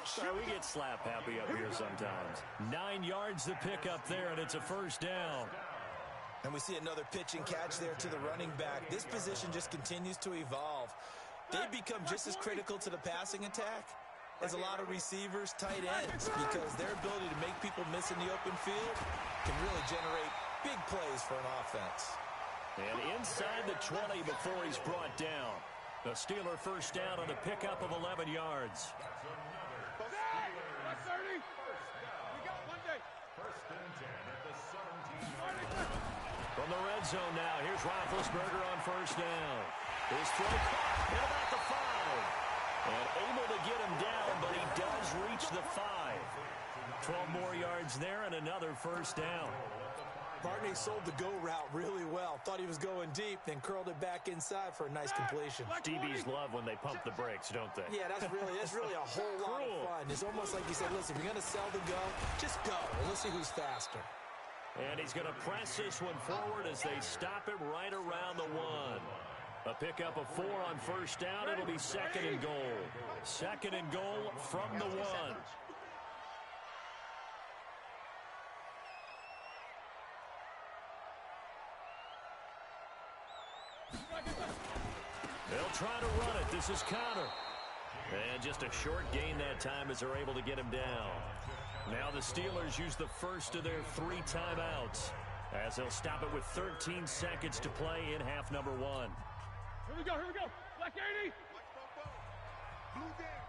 So we get slap happy up here sometimes. 9 yards to pick up there, and it's a first down. And we see another pitch and catch there to the running back. This position just continues to evolve. They become just as critical to the passing attack as a lot of receivers, tight ends, because their ability to make people miss in the open field can really generate big plays for an offense. And inside the 20 before he's brought down. The Steeler first down on a pickup of 11 yards. From the red zone now, here's Roethlisberger on first down. His throw caught at about the 5. And able to get him down, but he does reach the 5. 12 more yards there and another first down. Barney sold the go route really well. Thought he was going deep, then curled it back inside for a nice completion. DBs love when they pump the brakes, don't they? Yeah, that's really a whole lot of fun. It's almost like you said, listen, if you're going to sell the go, just go. And let's see who's faster. And he's going to press this one forward as they stop him right around the 1. A pickup of 4 on first down. It'll be 2nd and goal. 2nd and goal from the 1. They'll try to run it. This is Connor. And just a short gain that time as they're able to get him down. Now the Steelers use the first of their 3 timeouts as they'll stop it with 13 seconds to play in half number 1. Here we go. Black 80. Blue Dan.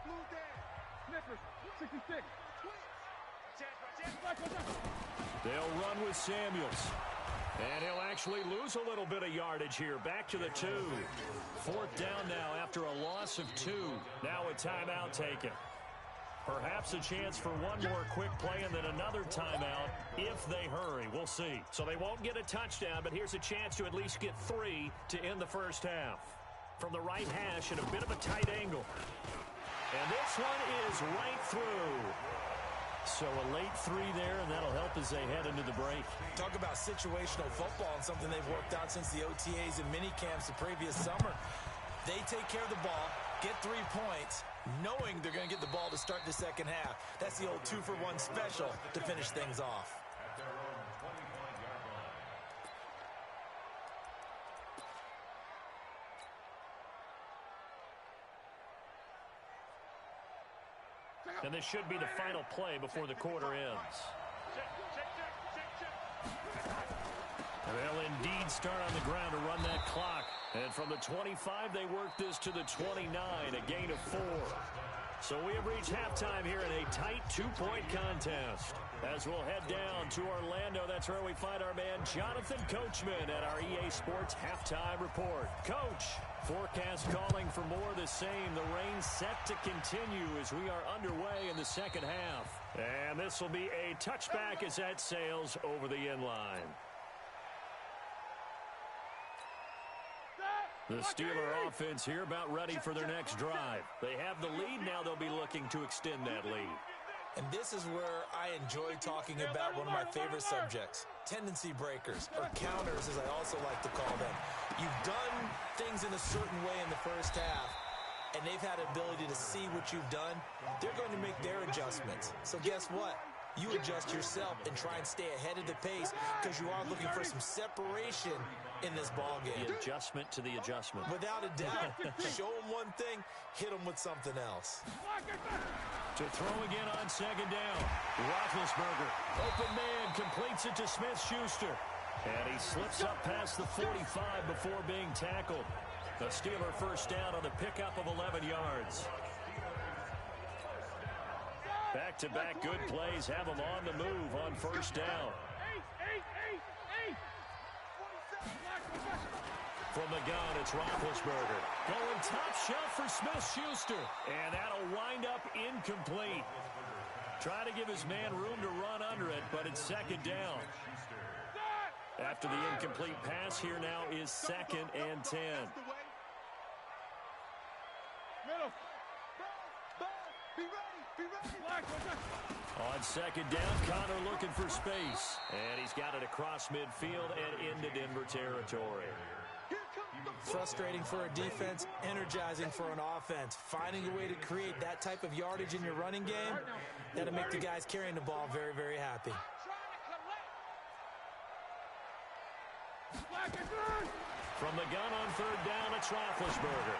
Sniffers, 66. They'll run with Samuels. And he'll actually lose a little bit of yardage here. Back to the 2. 4th down now after a loss of 2. Now a timeout taken. Perhaps a chance for one more quick play and then another timeout if they hurry. We'll see. So they won't get a touchdown, but here's a chance to at least get 3 to end the first half. From the right hash at a bit of a tight angle. And this one is right through. So a late 3 there, and that'll help as they head into the break. Talk about situational football and something they've worked out since the OTAs and mini camps the previous summer. They take care of the ball, get 3 points, knowing they're going to get the ball to start the second half. That's the old 2-for-1 special to finish things off. And this should be the final play before the quarter ends. And they'll indeed start on the ground to run that clock. And from the 25, they work this to the 29, a gain of 4. So we have reached halftime here in a tight 2-point contest. As we'll head down to Orlando, that's where we find our man Jonathan Coachman at our EA Sports Halftime Report. Coach, forecast calling for more of the same. The rain set to continue as we are underway in the second half. And this will be a touchback as that sails over the inline. The Steeler offense here about ready for their next drive. They have the lead. Now they'll be looking to extend that lead. And this is where I enjoy talking about one of my favorite subjects, tendency breakers, or counters as I also like to call them. You've done things in a certain way in the first half, and they've had ability to see what you've done. They're going to make their adjustments. So guess what? You adjust yourself and try and stay ahead of the pace because you are looking for some separation in this ball game. The adjustment to the adjustment. Without a doubt. Show them one thing, hit them with something else. To throw again on second down. Roethlisberger, open man, completes it to Smith-Schuster. And he slips up past the 45 before being tackled. The Steeler first down on the pickup of 11 yards. Back-to-back good plays have them on the move on first down. From the gun, it's Roethlisberger. Going top shelf for Smith-Schuster. And that'll wind up incomplete. Trying to give his man room to run under it, but it's second down. After the incomplete pass, here now is 2nd and 10. Middle. On second down, Connor looking for space. And he's got it across midfield and into Denver territory. Frustrating for a defense, energizing for an offense. Finding a way to create that type of yardage in your running game, that'll make the guys carrying the ball very, very happy. From the gun on third down, it's Roethlisberger.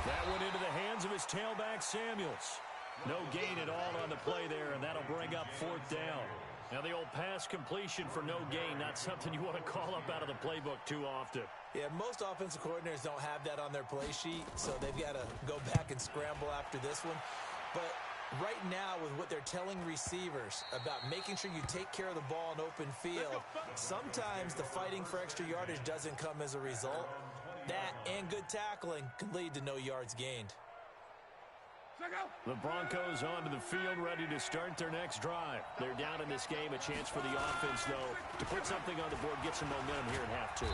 That went into the hands of his tailback, Samuels. No gain at all on the play there, and that'll bring up 4th down. Now the old pass completion for no gain, not something you want to call up out of the playbook too often. Yeah, most offensive coordinators don't have that on their play sheet, so they've got to go back and scramble after this one. But right now, with what they're telling receivers about making sure you take care of the ball in open field, sometimes the fighting for extra yardage doesn't come as a result. That and good tackling can lead to no yards gained. The Broncos onto the field, ready to start their next drive. They're down in this game. A chance for the offense, though, to put something on the board, get some momentum here at half 2.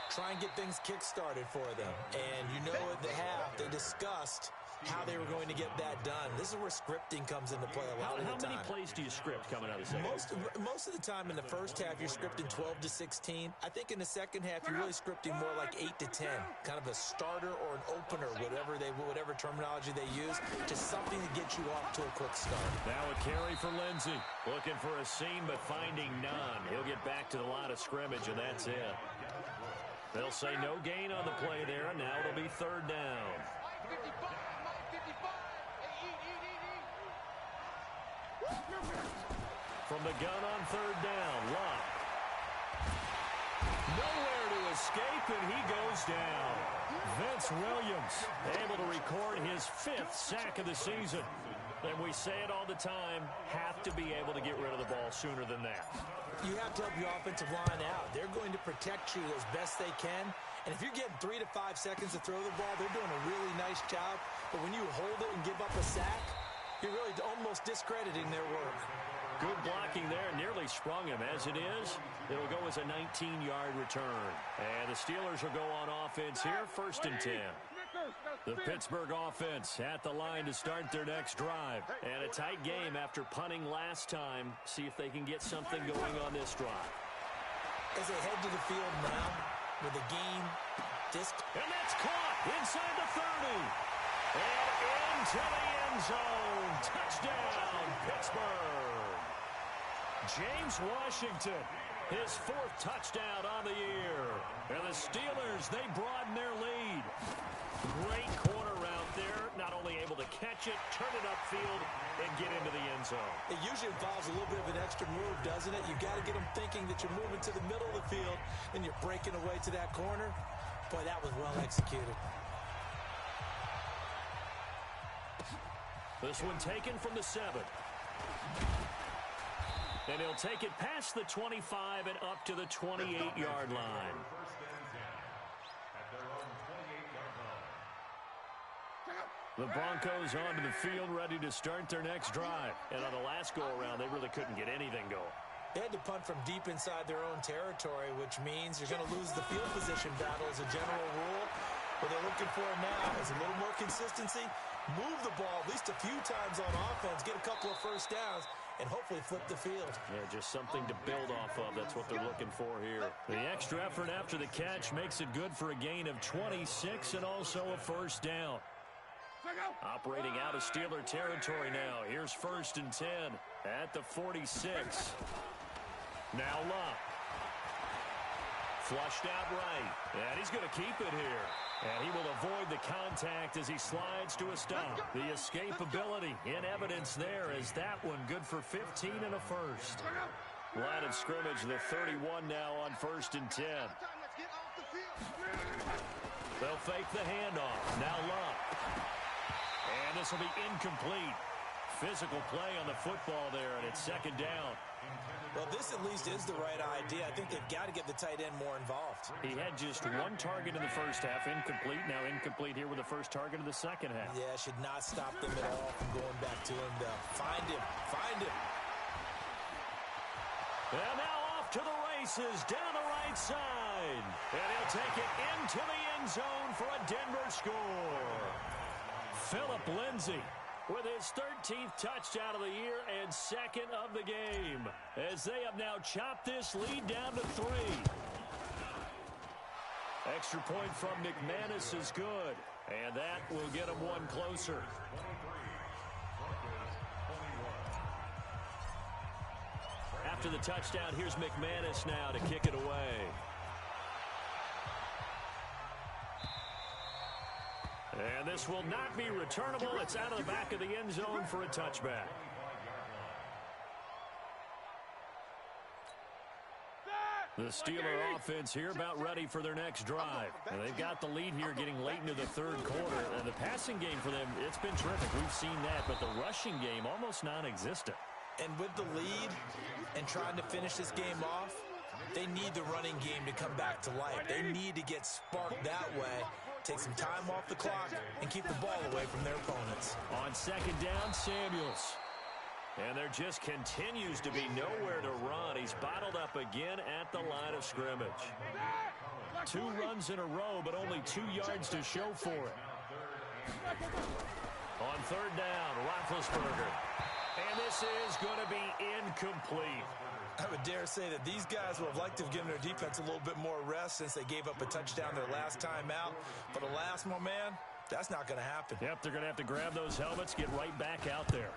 Try and get things kick-started for them. And you know at the half, they discussed how they were going to get that done. This is where scripting comes into play a lot of the time. How many plays do you script coming out of the second? Most of the time in the first half, you're scripting 12 to 16. I think in the second half, you're really scripting more like 8 to 10. Kind of a starter or an opener, whatever terminology they use, just something to get you off to a quick start. Now a carry for Lindsey. Looking for a seam, but finding none. He'll get back to the line of scrimmage, and that's it. They'll say no gain on the play there, and now it'll be third down. From the gun on third down, Luck. Nowhere to escape, and he goes down. Vince Williams able to record his 5th sack of the season. And we say it all the time, have to be able to get rid of the ball sooner than that. You have to help your offensive line out. They're going to protect you as best they can. And if you're getting 3 to 5 seconds to throw the ball, they're doing a really nice job. But when you hold it and give up a sack, you're really almost discrediting their work. Good blocking there, nearly sprung him. As it is, it'll go as a 19-yard return. And the Steelers will go on offense here, 1st and 10. The Pittsburgh offense at the line to start their next drive. And a tight game after punting last time. See if they can get something going on this drive. As they head to the field now with a game disc. And that's caught inside the 30. And into the end zone. Touchdown, Pittsburgh. James Washington, his 4th touchdown on the year. And the Steelers, they broaden their lead. Great corner route there. Not only able to catch it, turn it upfield, and get into the end zone. It usually involves a little bit of an extra move, doesn't it? You've got to get them thinking that you're moving to the middle of the field and you're breaking away to that corner. Boy, that was well executed. This one taken from the 7. And he'll take it past the 25 and up to the 28-yard line. The Broncos onto the field, ready to start their next drive. And on the last go-around, they really couldn't get anything going. They had to punt from deep inside their own territory, which means you're going to lose the field position battle as a general rule. What they're looking for now is a little more consistency, move the ball at least a few times on offense, get a couple of first downs, and hopefully flip the field. Yeah, just something to build off of. That's what they're looking for here. The extra effort after the catch makes it good for a gain of 26 and also a first down. Operating out of Steeler territory now. Here's 1st and 10 at the 46. Now Luck. Flushed out right. And he's going to keep it here. And he will avoid the contact as he slides to a stop. The escapability in evidence there as that one good for 15 and a first. Line of scrimmage, the 31 now on 1st and 10. They'll fake the handoff. Now Luck. And this will be incomplete. Physical play on the football there, and it's 2nd down. Well, this at least is the right idea. I think they've got to get the tight end more involved. He had just 1 target in the first half, incomplete. Now incomplete here with the first target of the second half. Yeah, should not stop them at all from going back to him, though. Find him. Find him. And now off to the races down the right side. And he'll take it into the end zone for a Denver score. Philip Lindsay with his 13th touchdown of the year and 2nd of the game, as they have now chopped this lead down to 3. Extra point from McManus is good, and that will get him one closer. After the touchdown, here's McManus now to kick it away. And this will not be returnable. It's out of the back of the end zone for a touchback. The Steeler offense here about ready for their next drive. And they've got the lead here getting late into the 3rd quarter. And the passing game for them, it's been terrific. We've seen that. But the rushing game, almost non-existent. And with the lead and trying to finish this game off, they need the running game to come back to life. They need to get sparked that way take some time off the clock, and keep the ball away from their opponents. On second down, Samuels. And there just continues to be nowhere to run. He's bottled up again at the line of scrimmage. 2 runs in a row, but only 2 yards to show for it. On third down, Roethlisberger. And this is going to be incomplete. I would dare say that these guys would have liked to have given their defense a little bit more rest since they gave up a touchdown their last time out. But alas, my man, that's not going to happen. Yep, they're going to have to grab those helmets, get right back out there.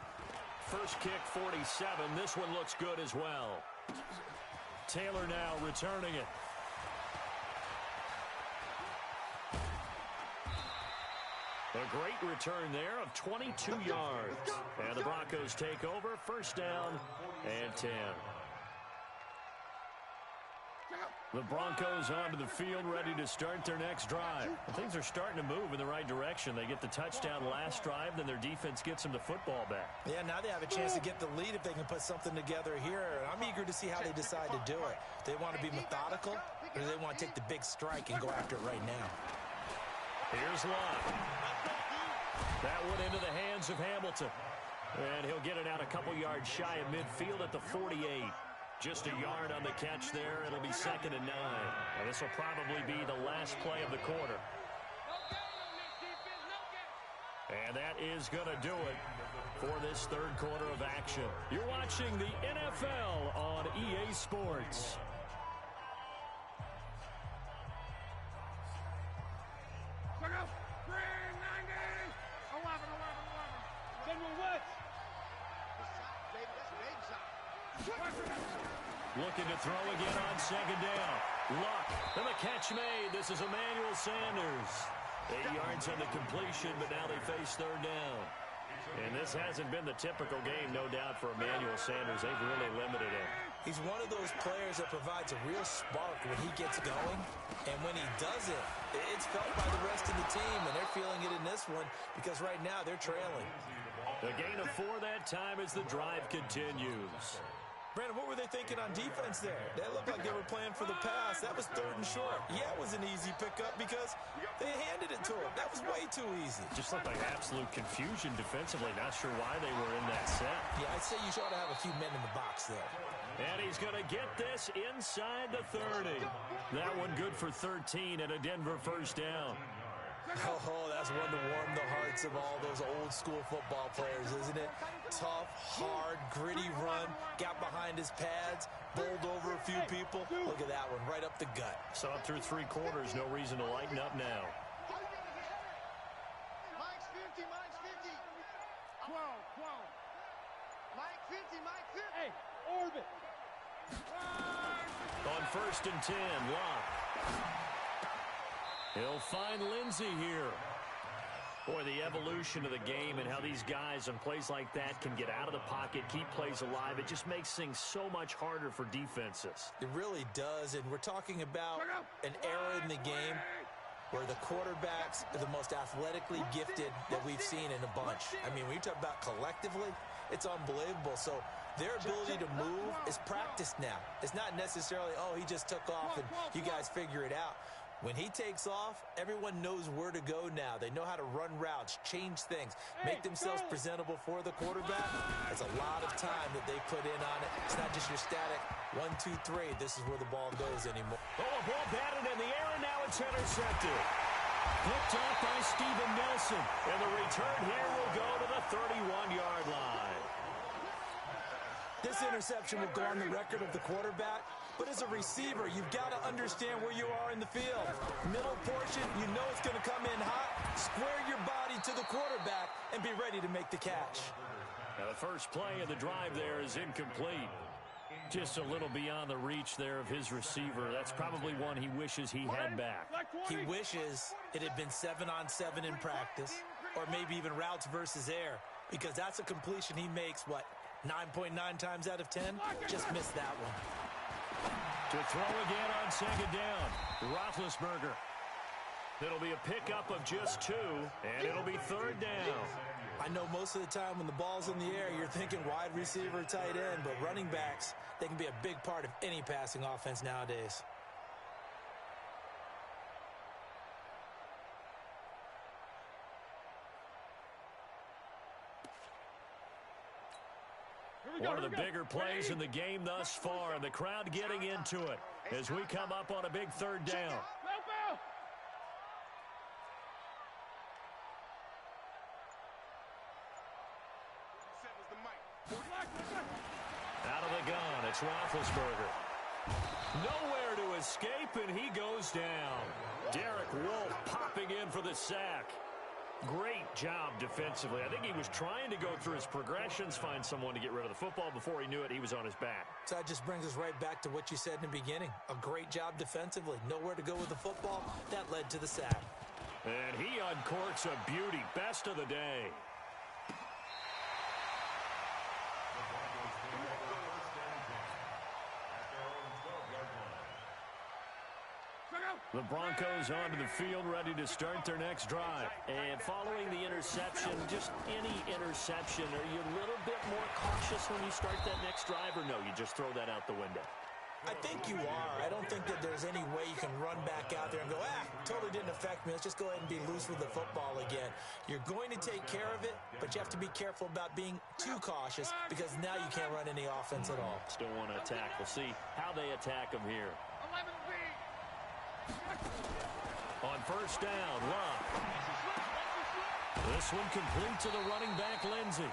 First kick, 47. This one looks good as well. Taylor now returning it. A great return there of 22 yards. And the Broncos take over, first down and 10. The Broncos onto the field, ready to start their next drive. Things are starting to move in the right direction. They get the touchdown last drive, then their defense gets them the football back. Yeah, now they have a chance to get the lead if they can put something together here. I'm eager to see how they decide to do it. Do they want to be methodical, or do they want to take the big strike and go after it right now? Here's Love. That went into the hands of Hamilton. And he'll get it out a couple yards shy of midfield at the 48. Just a yard on the catch there. It'll be second and 9. And this will probably be the last play of the quarter. And that is going to do it for this third quarter of action. You're watching the NFL on EA Sports. Looking to throw again on second down. Luck, and the catch made. This is Emmanuel Sanders. 8 yards on the completion, but now they face third down. And this hasn't been the typical game, no doubt, for Emmanuel Sanders. They've really limited him. He's one of those players that provides a real spark when he gets going. And when he does it, it's felt by the rest of the team, and they're feeling it in this one because right now they're trailing. The gain of 4 that time as the drive continues. Brandon, what were they thinking on defense there? They looked like they were playing for the pass. That was third and short. Yeah, it was an easy pickup because they handed it to him. That was way too easy. Just looked like absolute confusion defensively. Not sure why they were in that set. Yeah, I'd say you ought to have a few men in the box there. And he's going to get this inside the 30. That one good for 13 and a Denver first down. Oh, that's one to warm the hearts of all those old school football players, isn't it? Tough, hard, gritty run, got behind his pads, bowled over a few people. Look at that one, right up the gut. Saw it through 3 quarters, no reason to lighten up now. Mike's 50, Mike's 50. 12. Mike 50, Mike 50. Hey, orbit. On first and 10, Locke. He'll find Lindsey here. Boy, the evolution of the game and how these guys on plays like that can get out of the pocket, keep plays alive, it just makes things so much harder for defenses. It really does, and we're talking about an era in the game where the quarterbacks are the most athletically gifted that we've seen in a bunch. I mean, when you talk about collectively, it's unbelievable. So their ability to move is practiced now. It's not necessarily, oh, he just took off and you guys figure it out. When he takes off, everyone knows where to go now. They know how to run routes, change things, make themselves presentable for the quarterback. It's a lot of time that they put in on it. It's not just your static 1, 2, 3. This is where the ball goes anymore. Oh, a ball batted in the air, and now it's intercepted. Picked off by Steven Nelson. And the return here will go to the 31-yard line. This interception will go on the record of the quarterback. But as a receiver, you've got to understand where you are in the field. Middle portion, you know it's going to come in hot. Square your body to the quarterback and be ready to make the catch. Now the first play of the drive there is incomplete. Just a little beyond the reach there of his receiver. That's probably one he wishes he had back. He wishes it had been 7-on-7 in practice, or maybe even routes versus air, because that's a completion he makes, 9.9 times out of 10? Just missed that one. To throw again on second down, Roethlisberger. It'll be a pickup of just 2, and it'll be third down. I know most of the time when the ball's in the air, you're thinking wide receiver, tight end, but running backs, they can be a big part of any passing offense nowadays. One of the bigger plays in the game thus far, and the crowd getting into it as we come up on a big third down. Out of the gun, it's Roethlisberger. Nowhere to escape, and he goes down. Derek Wolfe popping in for the sack. Great job defensively. I think he was trying to go through his progressions, find someone to get rid of the football. Before he knew it, he was on his back. So that just brings us right back to what you said in the beginning. A great job defensively. Nowhere to go with the football. That led to the sack. And he uncorks a beauty. Best of the day. The Broncos onto the field, ready to start their next drive. And following the interception, just any interception, are you a little bit more cautious when you start that next drive, or no, you just throw that out the window? I think you are. I don't think that there's any way you can run back out there and go, totally didn't affect me. Let's just go ahead and be loose with the football again. You're going to take care of it, but you have to be careful about being too cautious because now you can't run any offense at all. Still want to attack. We'll see how they attack them here. On first down, Love. This one complete to the running back, Lindsey.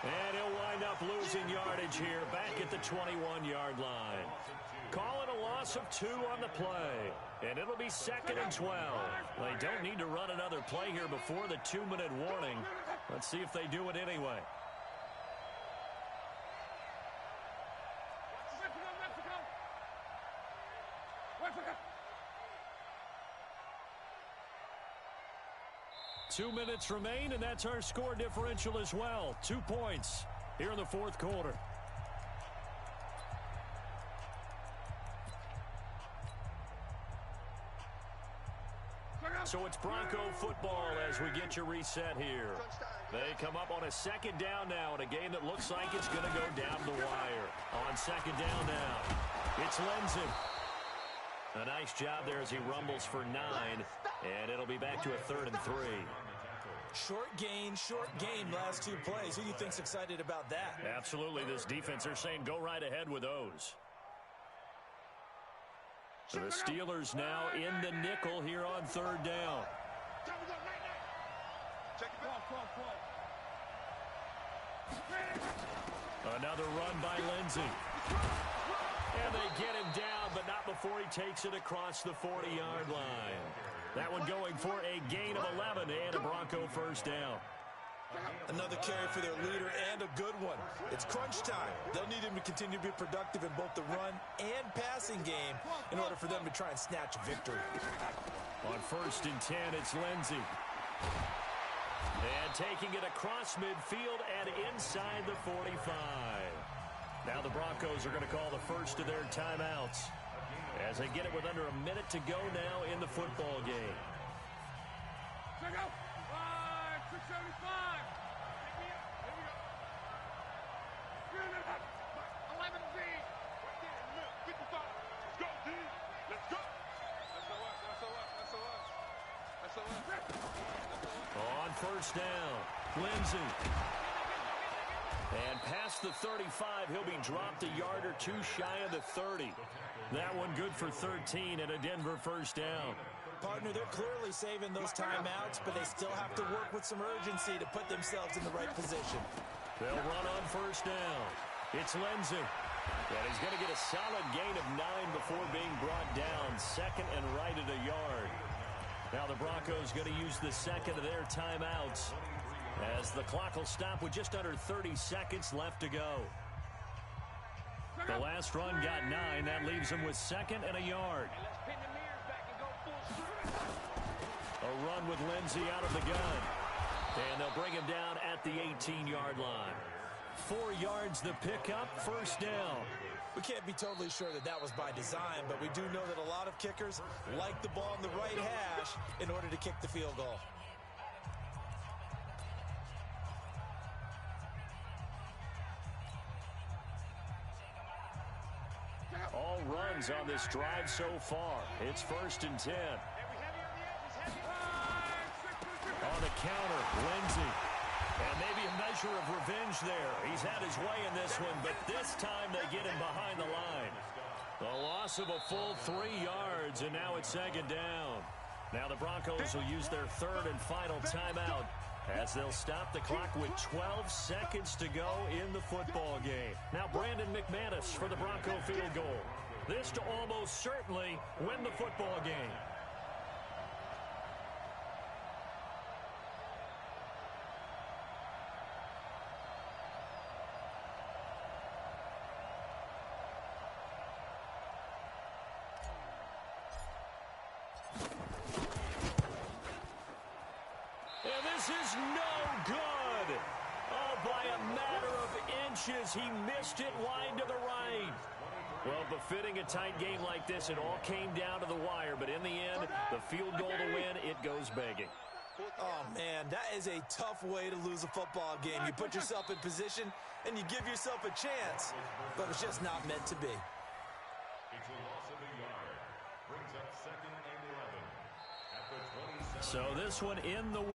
And he'll wind up losing yardage here back at the 21-yard line. Call it a loss of 2 on the play. And it'll be 2nd and 12. They don't need to run another play here before the 2-minute warning. Let's see if they do it anyway. Two minutes remain, and that's our score differential as well. 2 points here in the fourth quarter. So it's Bronco football as we get you reset here. They come up on a 2nd down now in a game that looks like it's going to go down the wire. On 2nd down now, it's Lindsey. A nice job there as he rumbles for 9, and it'll be back to a 3rd and 3. Short gain, last 2 plays. Who do you think's excited about that? Absolutely, this defense, they're saying go right ahead with those. So the Steelers now in the nickel here on 3rd down. Another run by Lindsey. And they get him down, but not before he takes it across the 40-yard line. That one going for a gain of 11 and a Bronco first down. Another carry for their leader and a good one. It's crunch time. They'll need him to continue to be productive in both the run and passing game in order for them to try and snatch a victory. On 1st and 10, it's Lindsey. And taking it across midfield and inside the 45. Now the Broncos are going to call the first of their timeouts as they get it with under a minute to go now in the football game. Check out. 675. Here we go. 11 D. 55. Let's go, D. Let's go. On first down, Lindsey. And past the 35, he'll be dropped a yard or 2 shy of the 30. That one good for 13 and a Denver first down. Partner, they're clearly saving those timeouts, but they still have to work with some urgency to put themselves in the right position. They'll run on first down. It's Lindsey. And he's going to get a solid gain of 9 before being brought down. 2nd and right at a yard. Now the Broncos going to use the 2nd of their timeouts as the clock will stop with just under 30 seconds left to go. The last run got 9. That leaves him with 2nd and a yard. A run with Lindsey out of the gun. And they'll bring him down at the 18-yard line. 4 yards the pickup, first down. We can't be totally sure that that was by design, but we do know that a lot of kickers like the ball in the right hash in order to kick the field goal. All runs on this drive so far. It's 1st and 10. On the counter, Lindsey. And maybe a measure of revenge there. He's had his way in this one, but this time they get him behind the line. A loss of a full 3 yards, and now it's 2nd down. Now the Broncos will use their 3rd and final timeout as they'll stop the clock with 12 seconds to go in the football game. Now Brandon McManus for the Bronco field goal. This to almost certainly win the football game. And this is no good. Oh, by a matter of inches, he missed it wide to the right. Well, befitting a tight game like this, it all came down to the wire. But in the end, the field goal to win, it goes begging. Oh, man, that is a tough way to lose a football game. You put yourself in position, and you give yourself a chance. But it's just not meant to be. It's a loss of a yard. Brings up 2nd and 11 at the 27. So this one in the